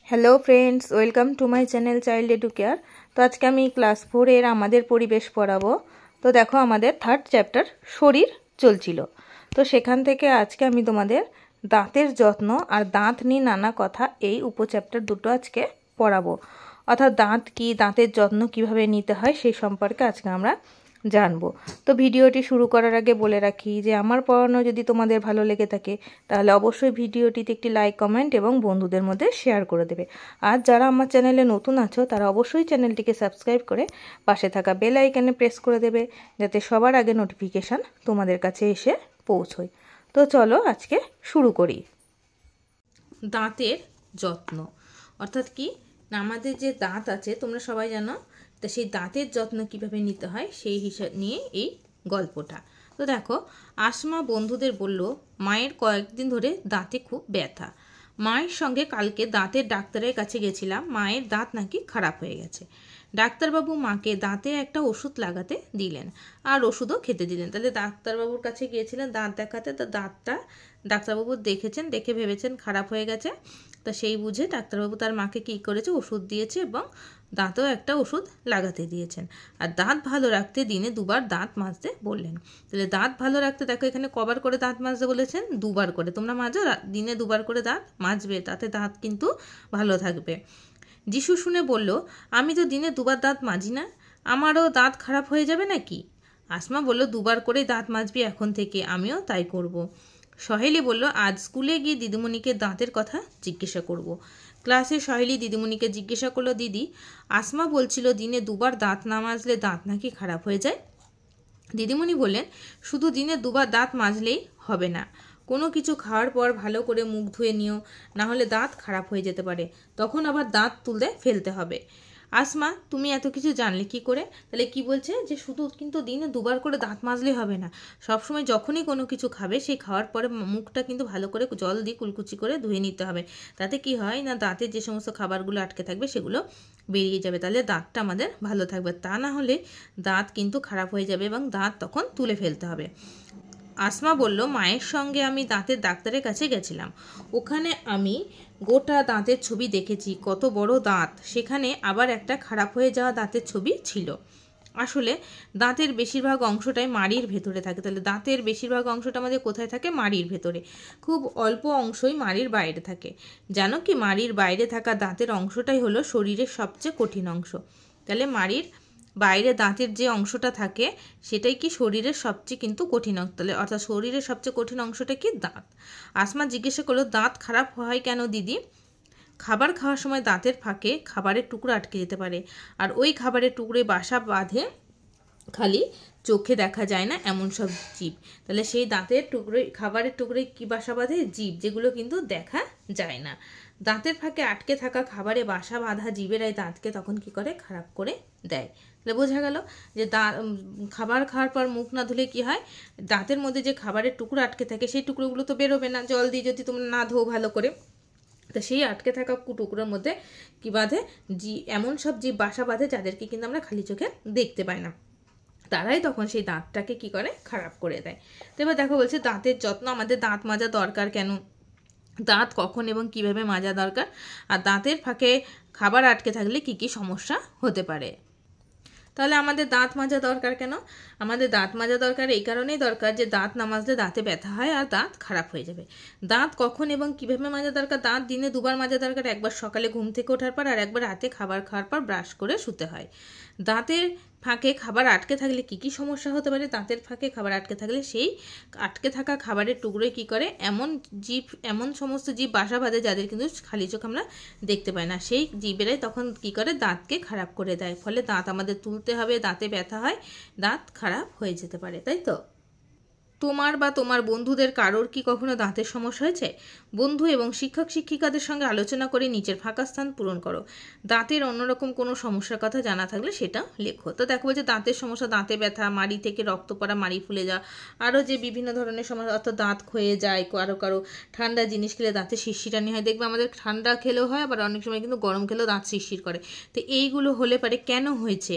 Hello friends welcome to my channel child edu care. तो आज के आमी क्लास 4 एर आमादेर परिवेश पढ़ाबो। तो देखो आमादेर थार्ड चैप्टार शरीर चलछिलो। तो सेखान थेके आज के आमी तोमादेर दाँतेर जत्न और दाँत निये नाना कथा एई उपचैप्टार दुटो आज के पढ़ाबो। अर्थात दाँत की दाँतेर जत्न किभाबे निते हय सेई सम्पर्के आज के आमरा जानबो। तो भिडियोटी शुरू करार आगे बोले राखी जे आमार पढ़ानो यदि तोमादेर भालो लेगे थाके ताहले अवश्यई भिडियोटीते एकटी लाइक कमेंट एबं बंधुदेर मध्ये शेयर करे देबे। आर जारा आमार चैनेले नतुन आछो तारा अवश्यई चैनेलटिके सबस्क्राइब करे पाशे थाका बेल आइकने प्रेस करे देबे जाते सबार आगे नोटिफिकेशन तोमादेर काछे एसे पौঁছয়। तो चलो आजके शुरू करी। दाँतेर जत्न अर्थात कि आमादेर जे दाँत आछे तोमरा सबाई जानो तो सेई दाँतेर जत्न किभाबे निते हय सेई हिसाब निये एई गल्पटा। तो देखो आसमा बंधुदेर बोल्लो मायेर कयेकदिन धरे दाँते खूब ब्यथा। मायेर संगे कालके दाँतेर डाक्तारेर काछे गेछिलाम, मायेर दाँत नाकि खराब हये गेछे। डाक्तारबाबू माके दाँते एकटा ओषुध लागाते दिलेन और ओषुधও खेते दिलेन। ताहले डाक्तारबाबुर काछे गिয়েছিলেন दाँत देखाते। तो दाँतटा डाक्तारबाबू देखेছেন, देखे भेবেছেন খারাপ হয়ে গেছে। तो সেই বুঝে ডাক্তারবাবু তার মাকে কি করেছে ওষুধ দিয়েছে এবং দাঁতেও একটা ওষুধ লাগাতে দিয়েছেন। আর দাঁত ভালো রাখতে দিনে দুবার দাঁত মাজতে বললেন। তাহলে দাঁত ভালো রাখতে দেখো এখানে কবার করে দাঁত মাজতে বলেছেন, দুবার করে। তোমরা মাজো, দিনে দুবার করে দাঁত মাজবে, তাতে দাঁত কিন্তু ভালো থাকবে। যিশু শুনে বলল আমি তো দিনে দুবার দাঁত মাজি না, আমারও দাঁত খারাপ হয়ে যাবে নাকি? আসমা বলল দুবার করে দাঁত মাজবি এখন থেকে, আমিও তাই করব। সহেলি বলল আজ স্কুলে গিয়ে দিদিমণিকে দাঁতের কথা জিজ্ঞাসা করব। ক্লাসে সহেলি দিদিমণিকে জিজ্ঞাসা করলো দিদি আসমা বলছিল দিনে দুবার দাঁত না মাজলে দাঁত নাকি খারাপ হয়ে যায়। দিদিমণি বললেন শুধু দিনে দুবার দাঁত মাজলেই হবে না, কোনো কিছু খাওয়ার পর ভালো করে মুখ ধুয়ে নিও, না হলে দাঁত খারাপ হয়ে যেতে পারে, তখন আবার দাঁত তুলে ফেলতে হবে। আসমা তুমি এত কিছু জানলে কি করে? তাহলে কি বলছে যে শুধু কিন্তু দিনে দুবার করে দাঁত মাজলে হবে না, সবসময় যখনই কোনো কিছু খাবে সেই খাওয়ার পরে মুখটা কিন্তু ভালো করে জল দিয়ে কুলকুচি করে ধুয়ে নিতে হবে। তাতে কি হয় না দাঁতে যে সমস্ত খাবারগুলো আটকে থাকবে সেগুলো বেরিয়ে যাবে, তাহলে দাঁতটা আমাদের ভালো থাকবে। তা না হলে দাঁত কিন্তু খারাপ হয়ে যাবে এবং দাঁত তখন তুলে ফেলতে হবে। আসমা বলল মায়ের সঙ্গে আমি দাঁতের ডাক্তারের কাছে গেছিলাম, ওখানে আমি গোটা দাঁতের ছবি দেখেছি, কত বড় দাঁত, সেখানে আবার একটা খারাপ হয়ে যাওয়া দাঁতের ছবি ছিল। আসলে দাঁতের বেশিরভাগ অংশটাই মাড়ির ভেতরে থাকে। তাহলে দাঁতের বেশিরভাগ অংশটা আমাদের কোথায় থাকে? মাড়ির ভেতরে। খুব অল্প অংশই মাড়ির বাইরে থাকে। জানো কি মাড়ির বাইরে থাকা দাঁতের অংশটাই হলো শরীরের সবচেয়ে কঠিন অংশ। তাহলে মাড়ির বাইরে দাঁতের যে অংশটা থাকে সেটাই কি শরীরের সবচেয়ে কিন্তু কঠিন অংশ। তাহলে অর্থাৎ শরীরের সবচেয়ে কঠিন অংশটা কি? দাঁত। আসমা জিজ্ঞাসা করলো দাঁত খারাপ হয় কেন দিদি? খাবার খাওয়ার সময় দাঁতের ফাঁকে খাবারের টুকরো আটকে যেতে পারে, আর ওই খাবারের টুকরোয় বাসা বাঁধে খালি চোখে দেখা যায় না এমন সব জীব। তাহলে সেই দাঁতের টুকরোয় খাবারের টুকরোয় কি বাসা বাঁধে? জীব, যেগুলো কিন্তু দেখা যায় না। দাঁতের ফাঁকে আটকে থাকা খাবারে বাসা বাঁধা জীবেরাই দাঁতকে তখন কি করে? খারাপ করে দেয়। তাহলে বোঝা গেল যে খাবার খাওয়ার পর মুখ না ধুলে কি হয়, দাঁতের মধ্যে যে খাবারের টুকরো আটকে থাকে সেই টুকরোগুলো তো বেরোবে না জল দিয়ে যদি তোমরা না ধো ভালো করে। তো সেই আটকে থাকা টুকরোর মধ্যে কি বাঁধে? এমন সব জীব বাসা বাঁধে যাদেরকে কিন্তু আমরা খালি চোখে দেখতে পাই না, তারাই তখন সেই দাঁতটাকে কি করে? খারাপ করে দেয়। তো এবার দেখো বলছে দাঁতের যত্ন, আমাদের দাঁত মাজা দরকার কেন, দাঁত কখন এবং কিভাবে মাজা দরকার, আর দাঁতের ফাঁকে খাবার আটকে থাকলে কি কি সমস্যা হতে পারে। তাহলে আমাদের দাঁত মাজা দরকার কেন? আমাদের দাঁত মাজা দরকার এই কারণেই দরকার যে দাঁত না মাজলে দাঁতে ব্যথা হয় আর দাঁত খারাপ হয়ে যাবে। দাঁত কখন এবং কিভাবে মাজা দরকার? দাঁত দিনে দুবার মাজা দরকার, একবার সকালে ঘুম থেকে ওঠার পর আর একবার রাতে খাবার খাওয়ার পর ব্রাশ করে শুতে হয়। দাঁতের ফাঁকে খাবার আটকে থাকলে কি কি সমস্যা হতে পারে? দাঁতের ফাঁকে খাবার আটকে থাকলে সেই আটকে থাকা খাবারের টুকরোয় কি করে এমন সমস্ত জীব বাসা বাঁধে যাদের কিন্তু খালি চোখ আমরা দেখতে পাই না, সেই জীবেরাই তখন কি করে? দাঁতকে খারাপ করে দেয়। ফলে দাঁত আমাদের তুলতে হবে, দাঁতে ব্যথা হয়, দাঁত খারাপ হয়ে যেতে পারে, তাই তো? তোমার বা তোমার বন্ধুদের কারোর কি কখনো দাঁতের সমস্যা হয়েছে? বন্ধু এবং শিক্ষক শিক্ষিকাদের সঙ্গে আলোচনা করে নিচের ফাঁকা স্থান পূরণ করো। দাঁতের অন্যরকম কোনো সমস্যার কথা জানা থাকলে সেটা লেখো। তো দেখো যে দাঁতের সমস্যা, দাঁতে ব্যথা, মাড়ি থেকে রক্ত পড়া, মাড়ি ফুলে যাওয়া, আরও যে বিভিন্ন ধরনের সমস্যা, অর্থাৎ দাঁত ক্ষয়ে যায়, কারো ঠান্ডা জিনিস খেলে দাঁতে শিরশিরানি হয়। দেখবে আমাদের ঠান্ডা খেলেও হয়, আবার অনেক সময় কিন্তু গরম খেলেও দাঁত শিরশির করে। তো এইগুলো হলে পারে কেন হয়েছে,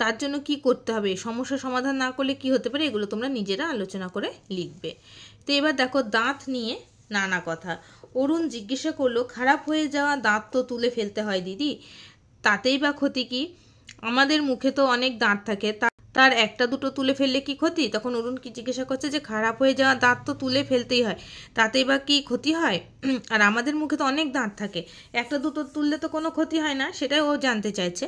তার জন্য কি করতে হবে, সমস্যা সমাধান না করলে কি হতে পারে, এগুলো তোমরা নিজেরা আলোচনা করে লিখবে। তো এবার দেখো দাঁত নিয়ে নানা কথা। অরুণ জিজ্ঞাসা করলো, খারাপ হয়ে যাওয়া দাঁত তো তুলে ফেলতে হয় দিদি, তাতেই বা ক্ষতি কি? আমাদের মুখে তো অনেক দাঁত থাকে, তার একটা দুটো তুলে ফেললে কি ক্ষতি? তখন অরুণ কি জিজ্ঞাসা করছে যে খারাপ হয়ে যাওয়া দাঁত তো তুলে ফেলতেই হয়, তাতেই বা কি ক্ষতি হয়? আর আমাদের মুখে তো অনেক দাঁত থাকে, একটা দুটো তুললে তো কোনো ক্ষতি হয় না, সেটাই ও জানতে চাইছে।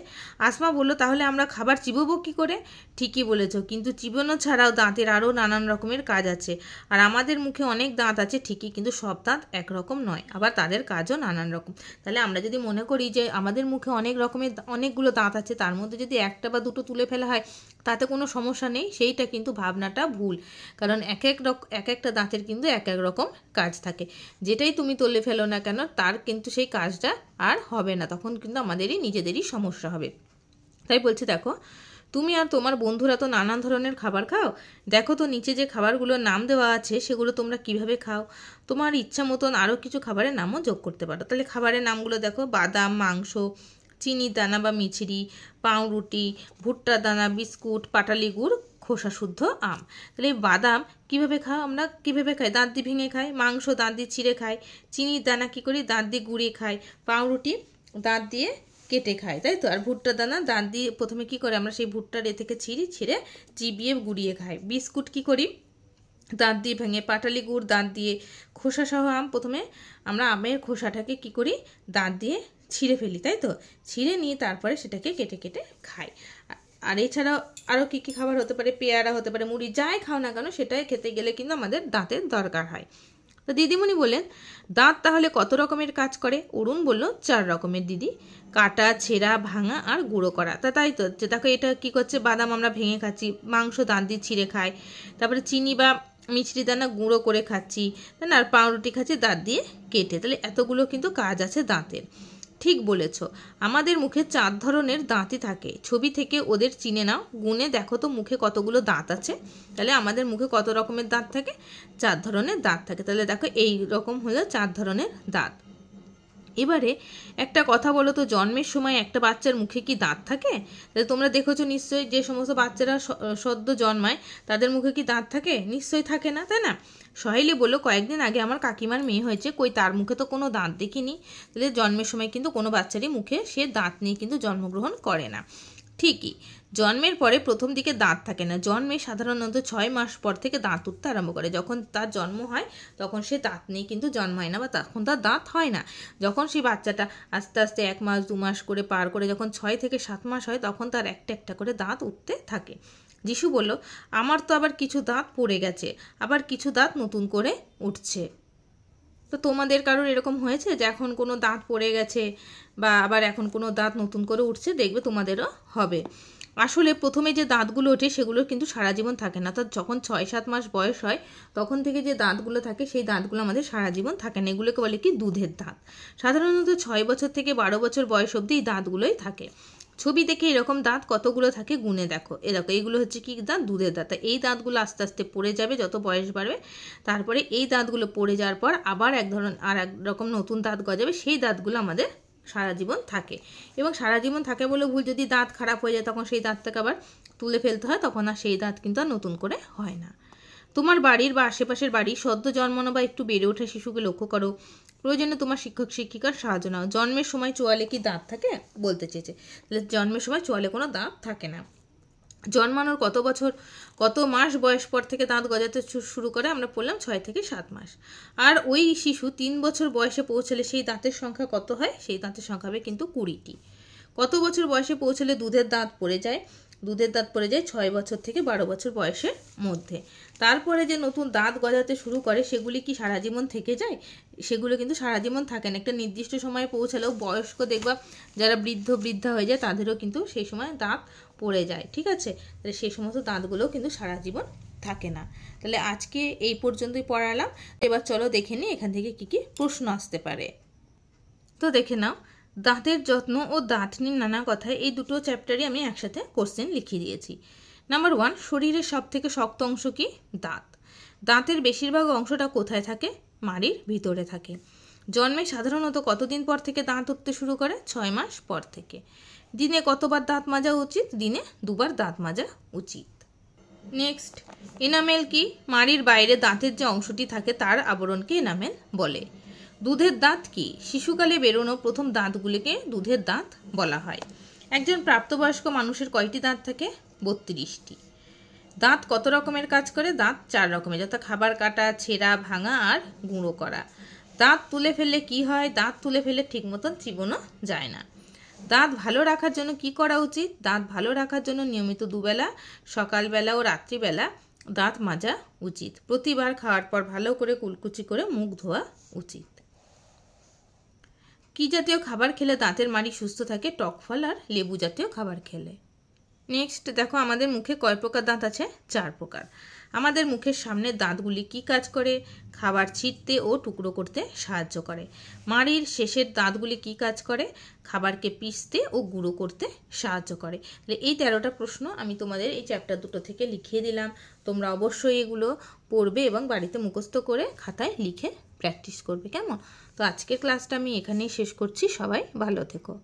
আসমা বলল, তাহলে আমরা খাবার চিবোবো কি করে? ঠিকই বলেছো, কিন্তু চিবোনো ছাড়াও দাঁতের আরও নানান রকমের কাজ আছে। আর আমাদের মুখে অনেক দাঁত আছে ঠিকই, কিন্তু সব দাঁত একরকম নয়, আবার তাদের কাজও নানান রকম। তাহলে আমরা যদি মনে করি যে আমাদের মুখে অনেক রকমের অনেকগুলো দাঁত আছে, তার মধ্যে যদি একটা বা দুটো তুলে ফেলা হয় তাতে কোনো সমস্যা নেই, সেইটা কিন্তু ভাবনাটা ভুল। কারণ এক একটা দাঁতের কিন্তু এক এক রকম কাজ থাকে, যেটাই তুমি তুলে ফেলো না কেন তার কিন্তু সেই কাজটা আর হবে না, তখন কিন্তু আমাদেরই নিজেদেরই সমস্যা হবে। তাই বলছে, দেখো তুমি আর তোমার বন্ধুরা তো নানান ধরনের খাবার খাও, দেখো তো নিচে যে খাবারগুলোর নাম দেওয়া আছে সেগুলো তোমরা কিভাবে খাও। তোমার ইচ্ছা মতন আরও কিছু খাবারের নামও যোগ করতে পারো। তাহলে খাবারের নামগুলো দেখো, বাদাম, মাংস, চিনি দানা বা মিছরি, পাউরুটি, ভুট্টা দানা, বিস্কুট, পাটালি গুড়, খোসা শুদ্ধ আম। তাহলে এই বাদাম কীভাবে খাও? আমরা কীভাবে খাই? দাঁত দিয়ে ভেঙে খাই। মাংস দাঁত দিয়ে চিড়ে খাই। চিনির দানা কী করি? দাঁত দিয়ে গুঁড়িয়ে খাই। পাউরুটি দাঁত দিয়ে কেটে খাই, তাই তো। আর ভুট্টা দানা দাঁত দিয়ে প্রথমে কি করে আমরা সেই ভুট্টার থেকে ছিঁড়ে চিবিয়ে গুঁড়িয়ে খাই। বিস্কুট কি করি? দাঁত দিয়ে ভেঙে। পাটালি গুড় দাঁত দিয়ে। খোসা সহ আম প্রথমে আমরা আমের খোসাটাকে কি করি? দাঁত দিয়ে ছিঁড়ে ফেলি, তাই তো। ছিঁড়ে নিয়ে তারপরে সেটাকে কেটে কেটে খাই। আর এছাড়াও আরও কী কী খাবার হতে পারে? পেয়ারা হতে পারে, মুড়ি, যাই খাও না কেন সেটাই খেতে গেলে কিন্তু আমাদের দাঁতের দরকার হয়। তো দিদিমণি বললেন, দাঁত তাহলে কত রকমের কাজ করে? অরুণ বলল, 4 রকমের দিদি, কাটা, ছেঁড়া, ভাঙা আর গুঁড়ো করা। তাই তো, যে দেখো এটা কি করছে, বাদাম আমরা ভেঙে খাচ্ছি, মাংস দাঁত দিয়ে ছিঁড়ে খাই, তারপরে চিনি বা মিছরি দানা গুঁড়ো করে খাচ্ছি, তাই না, আর পাউরুটি খাচ্ছি দাঁত দিয়ে কেটে। তাহলে এতগুলো কিন্তু কাজ আছে দাঁতের। ঠিক বলেছ, আমাদের মুখে 4 ধরনের দাঁতই থাকে। ছবি থেকে ওদের চিনে নাও, গুনে দেখো তো মুখে কতগুলো দাঁত আছে। তাহলে আমাদের মুখে কত রকমের দাঁত থাকে? 4 ধরনের দাঁত থাকে। তাহলে দেখো এই রকম হলো 4 ধরনের দাঁত। এবারে একটা কথা বলো তো, জন্মের সময় একটা বাচ্চার মুখে কি দাঁত থাকে? তাহলে তোমরা দেখেছো নিশ্চয়ই, যে সমস্ত বাচ্চারা সদ্য জন্মায় তাদের মুখে কি দাঁত থাকে? নিশ্চয়ই থাকে না, তাই না? সহেলি বললো, কয়েকদিন আগে আমার কাকিমার মেয়ে হয়েছে, কই তার মুখে তো কোনো দাঁত দেখিনি। তাহলে জন্মের সময় কিন্তু কোনো বাচ্চারই মুখে সে দাঁত নিয়ে কিন্তু জন্মগ্রহণ করে না। ঠিকই, জন্মের পরে প্রথম দিকে দাঁত থাকে না। জন্মে সাধারণত 6 মাস পর থেকে দাঁত উঠতে আরম্ভ করে। যখন তার জন্ম হয় তখন সে দাঁত নিয়ে কিন্তু জন্মায় না, বা তখন তার দাঁত হয় না। যখন সেই বাচ্চাটা আস্তে আস্তে 1 মাস 2 মাস করে পার করে যখন 6 থেকে 7 মাস হয়, তখন তার একটা একটা করে দাঁত উঠতে থাকে। যিশু বলল, আমার তো আবার কিছু দাঁত পড়ে গেছে, আবার কিছু দাঁত নতুন করে উঠছে। তো তোমাদের কারোর এরকম হয়েছে যে এখন কোনো দাঁত পড়ে গেছে বা আবার এখন কোনো দাঁত নতুন করে উঠছে? দেখবে তোমাদেরও হবে। আসলে প্রথমে যে দাঁতগুলো ওঠে সেগুলো কিন্তু সারা জীবন থাকে না। অর্থাৎ যখন 6-7 মাস বয়স হয় তখন থেকে যে দাঁতগুলো থাকে সেই দাঁতগুলো আমাদের সারা জীবন থাকে না। এগুলোকে বলে কি? দুধের দাঁত। সাধারণত 6 বছর থেকে 12 বছর বয়স অবধি এই দাঁতগুলোই থাকে। ছবি দেখে এরকম দাঁত কতগুলো থাকে গুনে দেখো। দেখো এইগুলো হচ্ছে কি দাঁত? দুধের দাঁত। এই দাঁতগুলো আস্তে আস্তে পড়ে যাবে যত বয়স বাড়বে। তারপরে এই দাঁতগুলো পড়ে যাওয়ার পর আবার এক রকম নতুন দাঁত গজাবে। সেই দাঁতগুলো আমাদের সারা জীবন থাকে। এবং সারা জীবন থাকে বলে ভুল, যদি দাঁত খারাপ হয়ে যায় তখন সেই দাঁতটাকে আবার তুলে ফেলতে হয়, তখন আর সেই দাঁত কিন্তু আর নতুন করে হয় না। তোমার বাড়ির বা আশেপাশের বাড়ির সদ্য জন্মানো বা একটু বেড়ে ওঠা শিশুকে লক্ষ্য করো। প্রয়োজনে তোমার শিক্ষক শিক্ষিকার সাহায্য নাও। জন্মের সময় চোয়ালে কি দাঁত থাকে? বলতে চেয়েছে। তাহলে জন্মের সময় চোয়ালে কোনো দাঁত থাকে না। জন্মানোর কত মাস বয়স পর থেকে দাঁত গজাতে শুরু করে? আমরা বললাম 6 থেকে 7 মাস। আর ওই শিশু 3 বছর বয়সে পৌঁছালে সেই দাঁতের সংখ্যা কত হয়? সেই দাঁতের সংখ্যা হবে কিন্তু 20টি। কত বছর বয়সে পৌঁছালে দুধের দাঁত পড়ে যায়? দুধের দাঁত পড়ে যায় 6 বছর থেকে 12 বছর বয়সের মধ্যে। তারপরে যে নতুন দাঁত গজাতে শুরু করে সেগুলি কি সারা জীবন থেকে যায়? সেগুলো কিন্তু সারা জীবন থাকে না। একটা নির্দিষ্ট সময়ে পৌঁছালেও বয়স্ক দেখবা যারা বৃদ্ধা হয়ে যায় তাদেরও কিন্তু সেই সময় দাঁত পড়ে যায়, ঠিক আছে? তাহলে সেই সমস্ত দাঁতগুলোও কিন্তু সারা জীবন থাকে না। তাহলে আজকে এই পর্যন্তই পড়ালাম। এবার চলো দেখে নিই এখান থেকে কি কি প্রশ্ন আসতে পারে। তো দেখে নাও, দাঁতের যত্ন ও দাঁত নিয়ে নানা কথায় এই দুটো চ্যাপ্টারই আমি একসাথে কোশ্চেন লিখিয়ে দিয়েছি। নাম্বার 1, শরীরের সবথেকে শক্ত অংশ কি? দাঁত। দাঁতের বেশিরভাগ অংশটা কোথায় থাকে? মাড়ির ভিতরে থাকে। জন্মে সাধারণত কতদিন পর থেকে দাঁত উঠতে শুরু করে? 6 মাস পর থেকে। দিনে কতবার দাঁত মাজা উচিত? দিনে 2বার দাঁত মাজা উচিত। নেক্সট, এনামেল কি? মাড়ির বাইরে দাঁতের যে অংশটি থাকে তার আবরণকে এনামেল বলে। দুধের দাঁত কি? শিশুকালে বেরোনো প্রথম দাঁতগুলিকে দুধের দাঁত বলা হয়। একজন প্রাপ্তবয়স্ক মানুষের কয়টি দাঁত থাকে? 32টি। দাঁত কত রকমের কাজ করে? দাঁত 4 রকমের, যথা খাবার কাটা, ছেঁড়া, ভাঙা আর গুঁড়ো করা। দাঁত তুলে ফেললে কি হয়? দাঁত তুলে ফেললে ঠিক মতন চিবোনো যায় না। দাঁত ভালো রাখার জন্য কি করা উচিত? দাঁত ভালো রাখার জন্য নিয়মিত দুবেলা, সকালবেলা ও রাত্রিবেলা দাঁত মাজা উচিত। প্রতিবার খাওয়ার পর ভালো করে কুলকুচি করে মুখ ধোয়া উচিত। কি জাতীয় খাবার খেলে দাঁতের মাড়ি সুস্থ থাকে? টক ফল আর লেবু জাতীয় খাবার খেলে। নেক্সট দেখো, আমাদের মুখে কয় প্রকার দাঁত আছে? 4 প্রকার। আমাদের মুখের সামনের দাঁতগুলি কি কাজ করে? খাবার ছিঁড়তে ও টুকরো করতে সাহায্য করে। মাড়ির শেষের দাঁতগুলি কি কাজ করে? খাবারকে পিষতে ও গুঁড়ো করতে সাহায্য করে। এই 13টা প্রশ্ন আমি তোমাদের এই চ্যাপ্টার দুটো থেকে লিখিয়ে দিলাম। তোমরা অবশ্যই এগুলো পড়বে এবং বাড়িতে মুখস্থ করে খাতায় লিখে প্র্যাকটিস করবে, কেমন? তো আজকের ক্লাসটা আমি এখানেই শেষ করছি। সবাই ভালো থেকো।